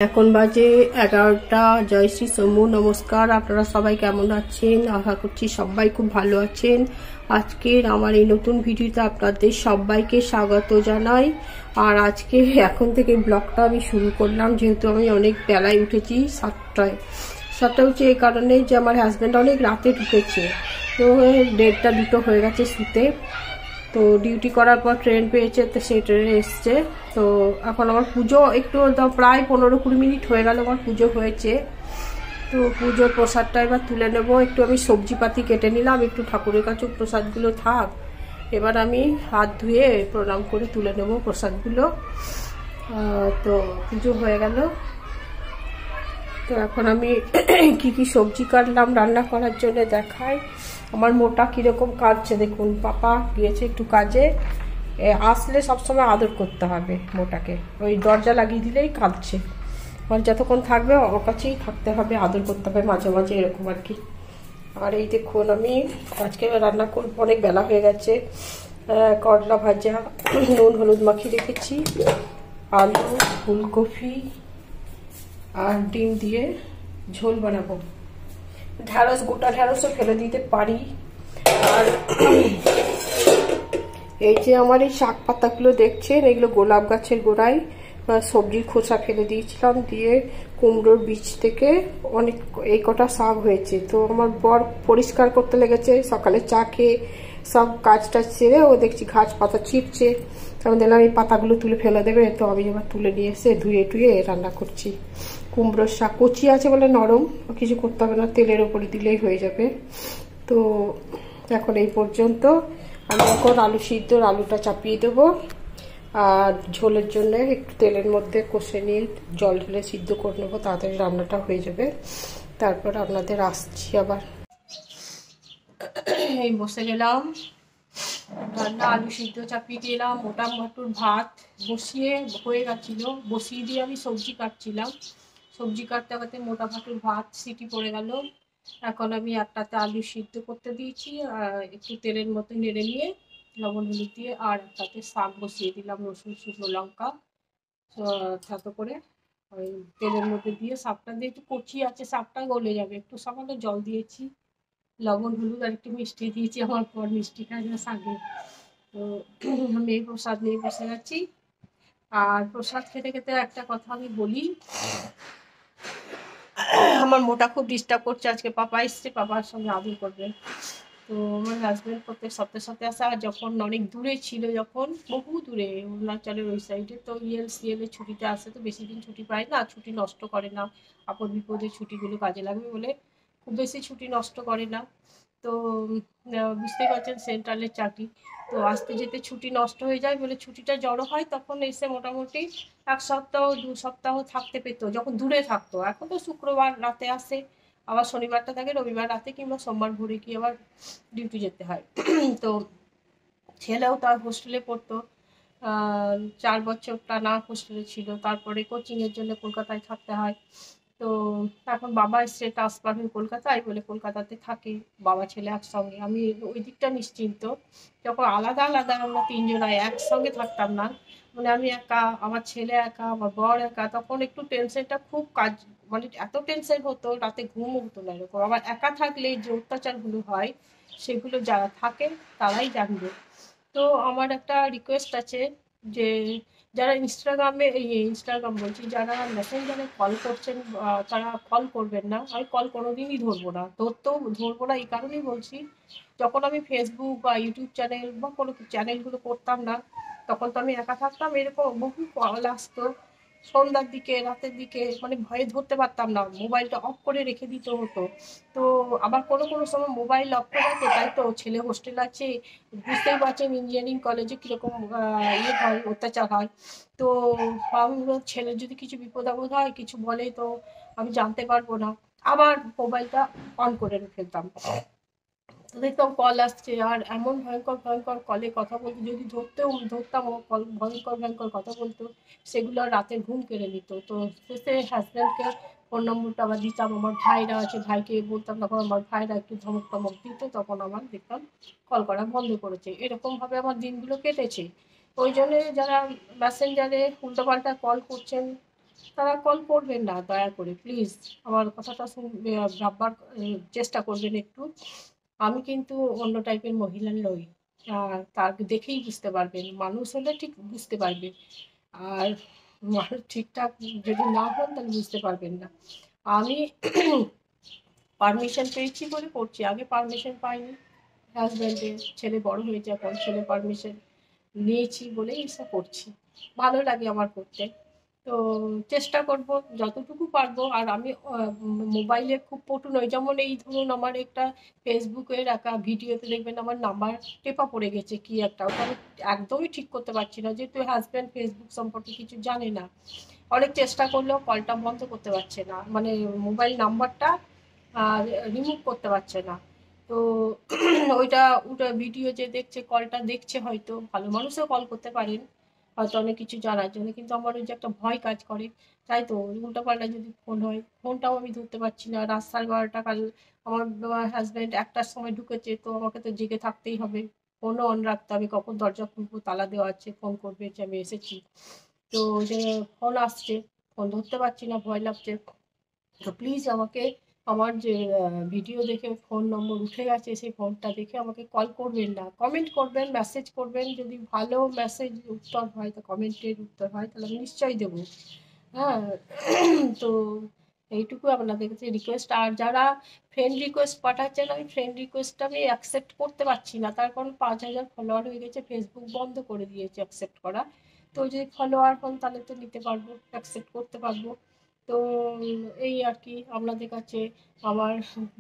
এখন বাজে 11টা। জয় শ্রী শম্ভু, নমস্কার। আপনারা সবাই কেমন আছেন? আশা করছি সবাই খুব ভালো আছেন। আজকের আমার এই নতুন ভিডিওতে আপনাদের সবাইকে স্বাগত জানাই। আর আজকে এখন থেকে ব্লগটা আমি শুরু করলাম, যেহেতু আমি অনেক বেলায় উঠেছি, 7টায় উঠছে। এই কারণে যে আমার হাজব্যান্ড অনেক রাতে ঢুকেছে, তো 1:30 2টো হয়ে গেছে শুতে। তো ডিউটি করার পর ট্রেন পেয়েছে, তো সেই ট্রেনে এসছে। তো এখন আমার পুজো একটু প্রায় 15-20 মিনিট হয়ে গেল আমার পুজো হয়েছে। তো পুজোর প্রসাদটা এবার তুলে নেব। একটু আমি সবজিপাতি কেটে নিলাম, একটু ঠাকুরের কাছে প্রসাদগুলো থাক। এবার আমি হাত ধুয়ে প্রণাম করে তুলে নেব প্রসাদগুলো। তো পুজো হয়ে গেল। তো এখন আমি কি কি সবজি কাটলাম রান্না করার জন্য দেখাই। আমার মোটা কিরকম কাঁদছে দেখুন। পাপা গিয়েছে একটু কাজে, আসলে সবসময় আদর করতে হবে মোটাকে। ওই দরজা লাগিয়ে দিলেই কাঁদছে, আর যতক্ষণ থাকবে ওর কাছেই থাকতে হবে, আদর করতে হবে মাঝে মাঝে, এরকম আর কি। আর এই দেখুন আমি আজকে রান্না করব, অনেক বেলা হয়ে গেছে। করলা ভাজা নুন হলুদ মাখিয়ে রেখেছি, আলু ফুলকপি আর ডিম দিয়ে ঝোল বানাবো। ঢ্যাঁড়স, গোটা ঢ্যাঁড়সও ফেলে দিতে পারি। আর এই যে আমার এই শাক পাতাগুলো দেখছেন, এগুলো গোলাপ গাছের গোড়ায় সবজির খোসা ফেলে দিয়েছিলাম, দিয়ে কুমড়োর বীজ থেকে অনেক এই কটা শাক হয়েছে। তো আমার বর পরিষ্কার করতে লেগেছে, সকালে চা খেয়ে সব কাজটা সেরে ও দেখছি ঘাস পাতা ছিঁড়ছে। আমি দিলাম এই পাতাগুলো তুলে ফেলে দেবে, তো আমি এবার তুলে নিয়ে এসে ধুয়ে টুয়ে রান্না করছি। কুমড়োর শাক কচি আছে বলে নরম, কিছু করতে হবে না, তেলের ওপরে দিলেই হয়ে যাবে। তো এখন এই পর্যন্ত। আমি এখন আলু সিদ্ধর আলুটা চাপিয়ে দেবো, আর ঝোলের জন্য একটু তেলের মধ্যে কষে নিয়ে জল ঢেলে সিদ্ধ করে নেবো, তাড়াতাড়ি রান্নাটা হয়ে যাবে। তারপর আপনাদের আসছি আবার। এই বসে গেলাম রান্না, আলু সিদ্ধ চাপিয়ে দিলাম, মোটা মটর ভাত বসিয়ে হয়ে গেছিল, বসিয়ে দিয়ে আমি সবজি কাটছিলাম। সবজি কাটতে কাটতে মোটা ভাতের ভাত সিটি পড়ে গেল। এখন আমি একটাতে আলু সিদ্ধ করতে দিয়েছি, একটু তেলের মতো নেড়ে নিয়ে লবণ হলুদ দিয়ে, আর একটাতে শাক বসিয়ে দিলাম, রসুন শুকনো লঙ্কা ছাতো করে ওই তেলের মধ্যে দিয়ে। শাকটা দিয়ে একটু কচি আছে, শাকটা গলে যাবে, একটু সামান্য জল দিয়েছি, লবণ হলুদ আর একটু মিষ্টি দিয়েছি। আমার পর মিষ্টি খাই না শাকে। তো আমি এই প্রসাদ নিয়ে বসে গেছি। আর প্রসাদ খেতে খেতে একটা কথা আমি বলি, আমার মোটা খুব ডিস্টার্ব করছে। আজকে পাপা এসছে, পাপার সঙ্গে আদর করবে। তো আমার হাজব্যান্ড প্রত্যেক সপ্তাহে আসে, আর যখন অনেক দূরে ছিল, যখন বহু দূরে অরুণাচলের ওই সাইডে, তো সিএল এর ছুটিতে আসে, তো বেশি দিন ছুটি পায় না, ছুটি নষ্ট করে না, আপদ বিপদে ছুটিগুলো কাজে লাগবে বলে খুব বেশি ছুটি নষ্ট করে না। তো বুঝতেই পারছেন সেন্ট্রালের চাকরি, তো আসতে যেতে ছুটি নষ্ট হয়ে যায় বলে ছুটিটা জড়ো হয়, তখন এসে মোটামুটি 1 সপ্তাহ 2 সপ্তাহ থাকতে পেতো যখন দূরে থাকতো। এখন তো শুক্রবার রাতে আসে, আবার শনিবারটা থাকে রবিবার রাতে, কিংবা সোমবার ভোরে কি আবার ডিউটি যেতে হয়। তো ছেলেও তার হোস্টেলে পড়তো, 4 বছর টানা হোস্টেলে ছিল, তারপরে কোচিংয়ের জন্য কলকাতায় থাকতে হয়। তো এখন বাবা এসছে ট্রান্সফার হয়ে কলকাতায়, বলে কলকাতাতে থাকে বাবা ছেলে একসঙ্গে। আমি ওই দিকটা নিশ্চিন্ত। যখন আলাদা আলাদা আমরা তিনজনাই একসঙ্গে থাকতাম না, মানে আমি একা, আমার ছেলে একা, আমার বর একা, তখন একটু টেনশনটা খুব কাজ, মানে এত টেনশন হতো, রাতে ঘুমও হতো না এরকম। আবার একা থাকলে যে অত্যাচারগুলো হয় সেগুলো যারা থাকে তারাই জানবে। তো আমার একটা রিকোয়েস্ট আছে, যে যারা ইনস্টাগ্রাম বলছি, যারা মেসেঞ্জারে কল করছেন, তারা কল করবেন না। আমি কল কোনোদিনই ধরবো না, ধরবো না এই কারণেই বলছি, যখন আমি ফেসবুক বা ইউটিউব চ্যানেল বা কোনো চ্যানেলগুলো করতাম না, তখন তো আমি একা থাকতাম, এরকম বহু কল আসতো সন্ধ্যার দিকে, রাতের দিকে, মানে ভয়ে ধরতে পারতাম না, মোবাইলটা অফ করে রেখে দিতে হতো। তো আবার কোনো কোনো সময় মোবাইল অফ করে রাখতো, তাই তো ছেলে হোস্টেল আছে, বুঝতেই পারছেন ইঞ্জিনিয়ারিং কলেজে কীরকম ইয়ে হয়, অত্যাচার হয়। তো আমি ছেলের যদি কিছু বিপদ আপদ হয়, কিছু বলে, তো আমি জানতে পারবো না, আবার মোবাইলটা অন করে ফেলতাম। তো দেখতাম কল আসছে, আর এমন ভয়ঙ্কর ভয়ঙ্কর কলে কথা বলতো, যদি ধরতাম ও কল ভয়ঙ্কর ভয়ঙ্কর কথা বলতো, সেগুলো রাতের ঘুম কেড়ে নিত। তো শেষে হাজব্যান্ডকে ফোন নম্বরটা আবার দিতাম, আমার ভাইরা আছে, ভাইকে বলতাম, তখন আমার ভাইরা একটু ধমক টমক দিত, তখন আমার দেখতাম কল করা বন্ধ করেছে। এরকমভাবে আমার দিনগুলো কেটেছে। ওই জন্যে যারা মেসেঞ্জারে উল্টোপাল্টা কল করছেন, তারা কল করবেন না দয়া করে প্লিজ। আমার কথাটা ভাববার চেষ্টা করবেন একটু। আমি কিন্তু অন্য টাইপের মহিলা নই। আর তার দেখেই বুঝতে পারবেন, মানুষ হলে ঠিক বুঝতে পারবে। আর মানুষ ঠিকঠাক যদি না হন তাহলে বুঝতে পারবেন না। আমি পারমিশন পেয়েছি বলে করছি, আগে পারমিশন পাইনি হাজব্যান্ডের। ছেলে বড় হয়েছে এখন, ছেলে পারমিশন নিয়েছি বলেই এসব করছি। ভালো লাগে আমার করতে। তো চেষ্টা করব যতটুকু পারবো। আর আমি মোবাইলে খুব পটু নই। যেমন এই ধরুন আমার একটা ফেসবুকে রাখা ভিডিওতে দেখবেন আমার নাম্বার টেপা পড়ে গেছে কি একটা, ওটা আমি একদমই ঠিক করতে পারছি না, যেহেতু হাজব্যান্ড ফেসবুক সম্পর্কে কিছু জানে না। অনেক চেষ্টা করলেও কলটা বন্ধ করতে পারছে না, মানে মোবাইল নাম্বারটা রিমুভ করতে পারছে না। তো ওইটা ওটা ভিডিও যে দেখছে, কলটা দেখছে, হয়তো ভালো মানুষও কল করতে পারেন হয়তো অনেক কিছু জানার জন্য, কিন্তু আমার ওই যে একটা ভয় কাজ করে। তাই তো উল্টোপাল্টা যদি ফোন হয়, ফোনটাও আমি ধরতে পারছি না। রাত 12:30 কাল আমার হাজব্যান্ড 1টার সময় ঢুকেছে, তো আমাকে তো জেগে থাকতেই হবে, ফোনও অন রাখতে হবে। কখন দরজা খুলবো, তালা দেওয়া আছে, ফোন করবে যে আমি এসেছি। তো যে ফোন আসছে, ফোন ধরতে পারছি না, ভয় লাগছে। তো প্লিজ আমাকে আমার যে ভিডিও দেখে ফোন নম্বর উঠে গেছে, সেই ফোনটা দেখে আমাকে কল করবেন না, কমেন্ট করবেন, মেসেজ করবেন। যদি ভালো মেসেজ উত্তর হয়, তো কমেন্টের উত্তর হয়, তাহলে আমি নিশ্চয়ই দেবো। হ্যাঁ। তো এইটুকু আপনাদের কাছে রিকোয়েস্ট। আর যারা ফ্রেন্ড রিকোয়েস্ট পাঠাচ্ছেন, আমি ফ্রেন্ড রিকোয়েস্টটা আমি অ্যাকসেপ্ট করতে পারছি না, তার কারণ 5,000 ফলোয়ার হয়ে গেছে, ফেসবুক বন্ধ করে দিয়েছে অ্যাকসেপ্ট করা। তো যদি ফলোয়ার হন তাহলে তো নিতে পারবো, অ্যাকসেপ্ট করতে পারবো। তো এই আর কি আপনাদের কাছে আমার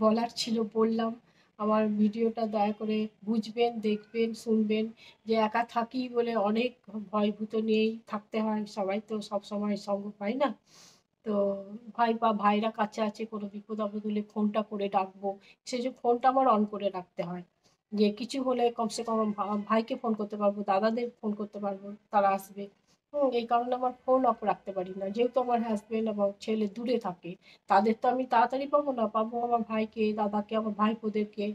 বলার ছিল, বললাম। আমার ভিডিওটা দয়া করে বুঝবেন, দেখবেন, শুনবেন। যে একা থাকি বলে অনেক ভয়ভূত নিয়েই থাকতে হয়, সবাই তো সব সময় সঙ্গ পায় না। তো ভাই বা ভাইরা কাছে আছে, কোনো বিপদ আপদ হলে ফোনটা করে ডাকবো, সেই যে ফোনটা আমার অন করে রাখতে হয়, যে কিছু হলে কমসে কম ভাইকে ফোন করতে পারবো, দাদাদের ফোন করতে পারবো, তারা আসবে। এই কারণে আমার ফোন অফ রাখতে পারি না, যেহেতু আমার হাজবেন্ড এবং ছেলে দূরে থাকে। তাদের তো আমি তাড়াতাড়ি পাবো না, পাবো আমার ভাইকে, দাদাকে, আমার ভাইপোদেরকে।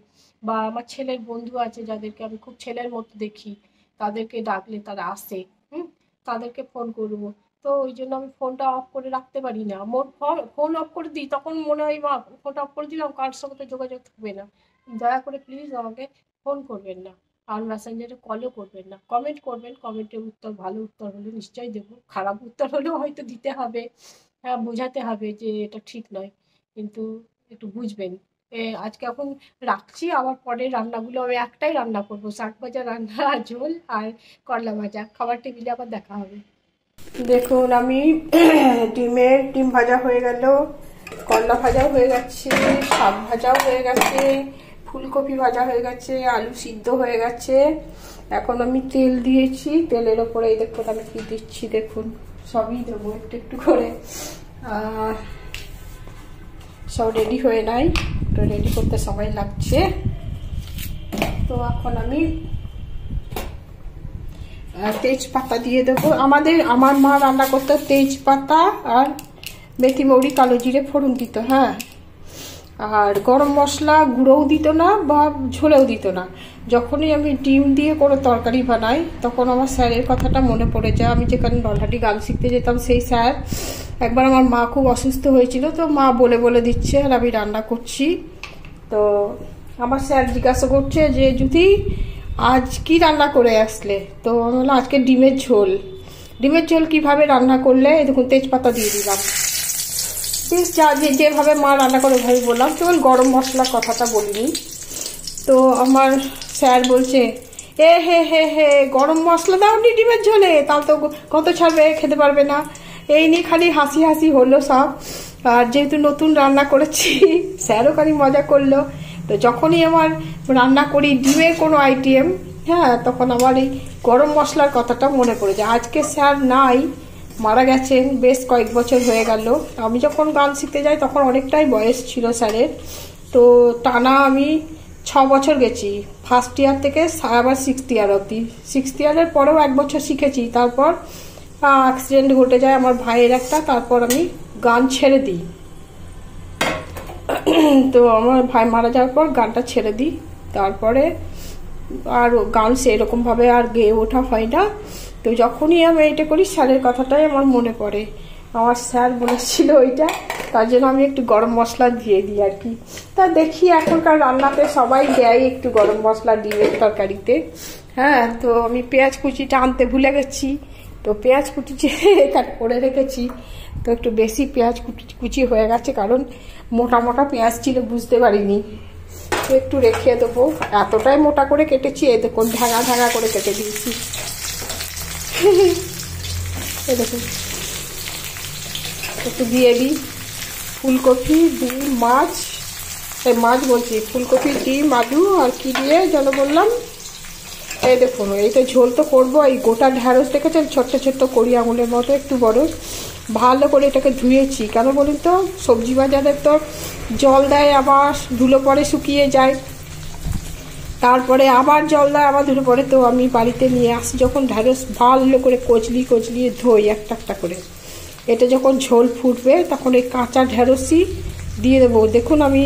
বা আমার ছেলের বন্ধু আছে যাদেরকে আমি খুব ছেলের মতো দেখি, তাদেরকে ডাকলে তারা আসে। হুম। তাদেরকে ফোন করবো। তো ওই জন্য আমি ফোনটা অফ করে রাখতে পারি না। মোট ফোন অফ করে দিই তখন মনে হয় মা ফোনটা অফ করে দিলাম, কার সঙ্গে তো যোগাযোগ থাকবে না। দয়া করে প্লিজ আমাকে ফোন করবেন না। আর মেসেঞ্জারে কলও করবেন না, কমেন্ট করবেন। কমেন্টের উত্তর ভালো উত্তর হলে নিশ্চয়ই দেবো, খারাপ উত্তর হলেও হয়তো দিতে হবে। হ্যাঁ, বোঝাতে হবে যে এটা ঠিক নয়, কিন্তু একটু বুঝবেন। আজকে এখন রাখছি, আবার পরে রান্নাগুলো আমি একটাই রান্না করবো, শাক ভাজা রান্না, ঝোল আর করলা ভাজা। খাবার টেবিলে আবার দেখা হবে। দেখুন আমি ডিম ভাজা হয়ে গেল, করলা ভাজাও হয়ে গেছে, শাক ভাজাও হয়ে গেছে, ফুলকপি ভাজা হয়ে গেছে, আলু সিদ্ধ হয়ে গেছে। এখন আমি তেল দিয়েছি, তেলের ওপরে এই দেখুন আমি কি দিচ্ছি, দেখুন সবই দেবো একটু একটু করে। সব রেডি হয়ে নাই, তো রেডি করতে সময় লাগছে। তো এখন আমি তেজপাতা দিয়ে দেবো। আমার মা রান্না করতো তেজপাতা আর মেথি মৌরি কালো জিরে ফোড়ন দিত। হ্যাঁ, আর গরম মশলা গুঁড়োও দিত না বা ঝোলেও দিত না। যখনই আমি ডিম দিয়ে কোনো তরকারি বানাই, তখন আমার স্যারের কথাটা মনে পড়ে যায়। আমি যেখানে নলহাটি গান শিখতে যেতাম, সেই স্যার একবার, আমার মা খুব অসুস্থ হয়েছিল, তো মা বলে বলে দিচ্ছে আর আমি রান্না করছি। তো আমার স্যার জিজ্ঞাসা করছে যে যদি আজ কি রান্না করে আসলে, তো আমি বললাম আজকে ডিমের ঝোল। ডিমের ঝোল কিভাবে রান্না করলে, দেখুন তেজপাতা দিয়ে দিলাম। যেভাবে মা রান্না করে ওইভাবে বললাম, কেবল গরম মশলার কথাটা বলিনি। তো আমার স্যার বলছে হে হে হে গরম মশলা দাওনি ডিমের ঝোলে, তাও তো কত ছাড়বে, খেতে পারবে না। এই নিয়ে খালি হাসি হাসি হলো সব। আর যেহেতু নতুন রান্না করেছি, স্যারও খালি মজা করলো। তো যখনই আমার রান্না করি ডিমের কোনো আইটেম, হ্যাঁ, তখন আমার এই গরম মশলার কথাটা মনে পড়ে যায়। আজকে স্যার নাই, মারা গেছেন, বেশ কয়েক বছর হয়ে গেল। আমি যখন গান শিখতে যাই তখন অনেকটাই বয়স ছিল স্যারের। তো টানা আমি 6 বছর গেছি, ফার্স্ট ইয়ার থেকে আবার 6th ইয়ার অবধি। 6th ইয়ারের পরেও 1 বছর শিখেছি, তারপর অ্যাক্সিডেন্ট ঘটে যায় আমার ভাইয়ের একটা, তারপর আমি গান ছেড়ে দিই। তো আমার ভাই মারা যাওয়ার পর গানটা ছেড়ে দিই, তারপরে আর গান সেরকমভাবে আর গেয়ে ওঠা হয় না। তো যখনই আমি এটা করি স্যারের কথাটাই আমার মনে পড়ে। আমার স্যার বলেছিল ওইটা, তার জন্য আমি একটু গরম মশলা দিয়ে দিই আর কি। তা দেখি এখনকার রান্নাতে সবাই দেয় একটু গরম মশলা ডিমের তরকারিতে। হ্যাঁ, তো আমি পেঁয়াজ কুচিটা আনতে ভুলে গেছি, তো পেঁয়াজ কুচি এখানে করে রেখেছি। তো একটু বেশি পেঁয়াজ কুচি হয়ে গেছে, কারণ মোটা মোটা পেঁয়াজ ছিল, বুঝতে পারিনি। তো একটু রেখে দেবো, এতটাই মোটা করে কেটেছি, এই দেখুন ঢাঙা ঢাঙা করে কেটে দিয়েছি। এই দেখুন, একটু দিয়ে দিই ফুলকপি, ডিম, মাছ, এই মাছ বলছি, ফুলকপি, ডিম, আলু আর কি দিয়ে যেন বললাম। এই দেখুন, এইটা ঝোল তো করবো। এই গোটা ঢ্যাঁড়স দেখেছেন, ছোট্ট ছোট্ট কড়ি আঙুলের মতো, একটু বড়। ভালো করে এটাকে ধুয়েছি, কেন বলুন তো, সবজি বাজারে তো জল দেয়, আবার ধুলো পরে শুকিয়ে যায়, তারপরে আবার জল দেয়, আবার ধুলো পরে। তো আমি বাড়িতে নিয়ে আসি যখন, ঢ্যাঁড়স ভালো করে কচলিয়ে ধুই একটা একটা করে। এটা যখন ঝোল ফুটবে তখন এই কাঁচা ঢ্যাঁড়সই দিয়ে দেবো। দেখুন আমি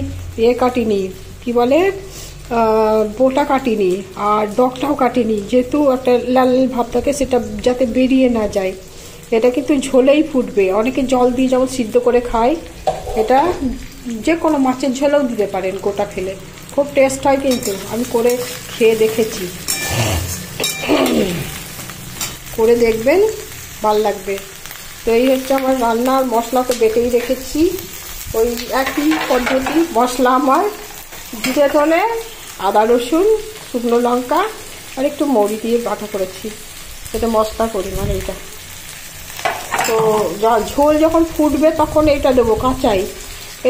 কাটিনি, কি বলে, বোটা কাটিনি আর ডগটাও কাটিনি, যেহেতু একটা লাল লাল ভাব থাকে, সেটা যাতে বেরিয়ে না যায়। এটা কিন্তু ঝোলেই ফুটবে। অনেকে জল দিয়ে যেমন সিদ্ধ করে খায়, এটা যে কোনো মাছের ঝোলেও দিতে পারেন, গোটা খেলে খুব টেস্ট হয়। কিন্তু আমি করে খেয়ে দেখেছি, করে দেখবেন, ভালো লাগবে। তো এই হচ্ছে আমার রান্নার মশলা, তো বেটেই রেখেছি ওই একই পদ্ধতি। মশলা আমার জিরে ধনে আদা রসুন শুকনো লঙ্কা আর একটু মৌরি দিয়ে বাটা করেছি, এটা মশলা পরিমাণ এইটা। তো ঝোল যখন ফুটবে তখন এটা দেবো কাঁচাই,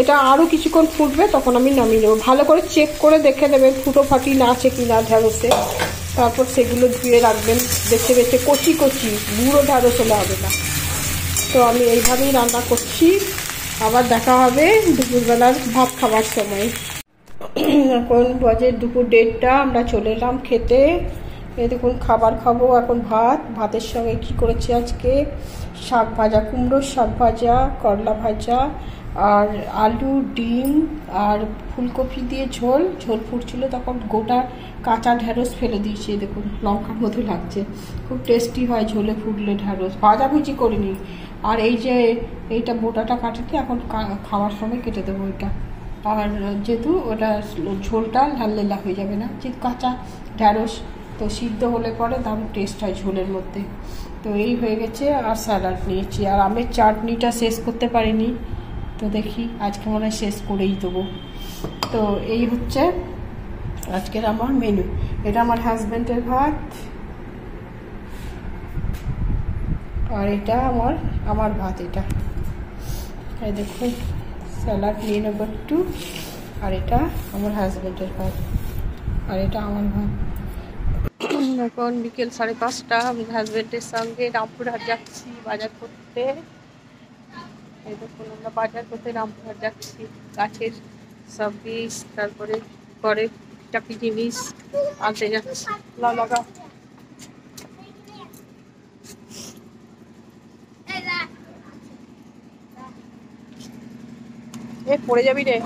এটা আরও কিছুক্ষণ ফুটবে, তখন আমি নামিয়ে নেবো। ভালো করে চেক করে দেখে নেবেন ফুটো ফাটি না আছে কি না ঢ্যাঁড়সে, তারপর সেগুলো ধুয়ে রাখবেন বেছে বেছে, কচি কচি, বুড়ো ঢ্যাঁড়স হলে হবে না। তো আমি এইভাবেই রান্না করছি। আবার দেখা হবে দুপুরবেলার ভাত খাবার সময়। এখন বাজে দুপুর 1:30, আমরা চলে এলাম খেতে। এই দেখুন খাবার খাবো এখন, ভাতের সঙ্গে কি করেছি আজকে, শাক ভাজা, কুমড়োর শাক ভাজা, করলা ভাজা আর আলু, ডিম আর ফুলকপি দিয়ে ঝোল ফুটছিল, তখন গোটা কাঁচা ঢ্যাঁড়স ফেলে দিয়েছি। দেখুন লঙ্কার মতো লাগছে, খুব টেস্টি হয় ঝোলে ফুটলে ঢ্যাঁড়স, ভাজাভুজি করিনি। আর এই যে এইটা বোটাটা কাটাতে এখন খাওয়ার সময় কেটে দেবো ওইটা। আর যেহেতু ওটা ঝোলটা লাল হয়ে যাবে না, যেহেতু কাঁচা ঢ্যাঁড়স, তো সিদ্ধ হলে পরে দারুণ টেস্ট হয় ঝোলের মধ্যে। তো এই হয়ে গেছে, আর স্যালাড নিয়েছি, আর আমের চাটনিটা শেষ করতে পারিনি, তো দেখি আজকে মনে হয় শেষ করেই দেবো। তো এই হচ্ছে আজকের আমার মেনু। এটা আমার হাজব্যান্ডের ভাত, আর এটা আমার ভাত। এটা এই দেখুন স্যালাড নিয়ে নেব একটু, আর এটা আমার হাজব্যান্ডের ভাত, আর এটা আমার ভাত। এখন বিকেল 5:30, আমি হাজব্যান্ডের সঙ্গে রামপুরহাট যাচ্ছি বাজার করতে। এই দেখুন আমরা বাজার করতে রামপুরহাট যাচ্ছি, গাছের সব বীজ, তারপরে ঘরে টাকি জিনিস আনতে যাচ্ছি। লাগা এ পড়ে যাবি রে।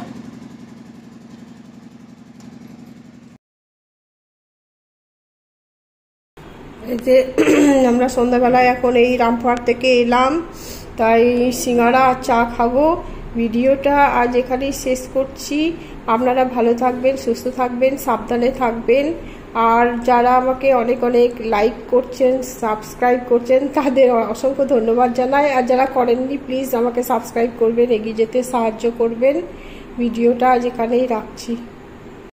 এই যে আমরা সন্ধ্যাবেলায় এখন এই রামপুরহাট থেকে এলাম, তাই সিঙ্গাড়া আর চা খাবো। ভিডিওটা আজ এখানেই শেষ করছি। আপনারা ভালো থাকবেন, সুস্থ থাকবেন, সাবধানে থাকবেন। আর যারা আমাকে অনেক অনেক লাইক করছেন, সাবস্ক্রাইব করছেন, তাদের অসংখ্য ধন্যবাদ জানাই। আর যারা করেননি প্লিজ আমাকে সাবস্ক্রাইব করবেন, এগিয়ে যেতে সাহায্য করবেন। ভিডিওটা আজ এখানেই রাখছি।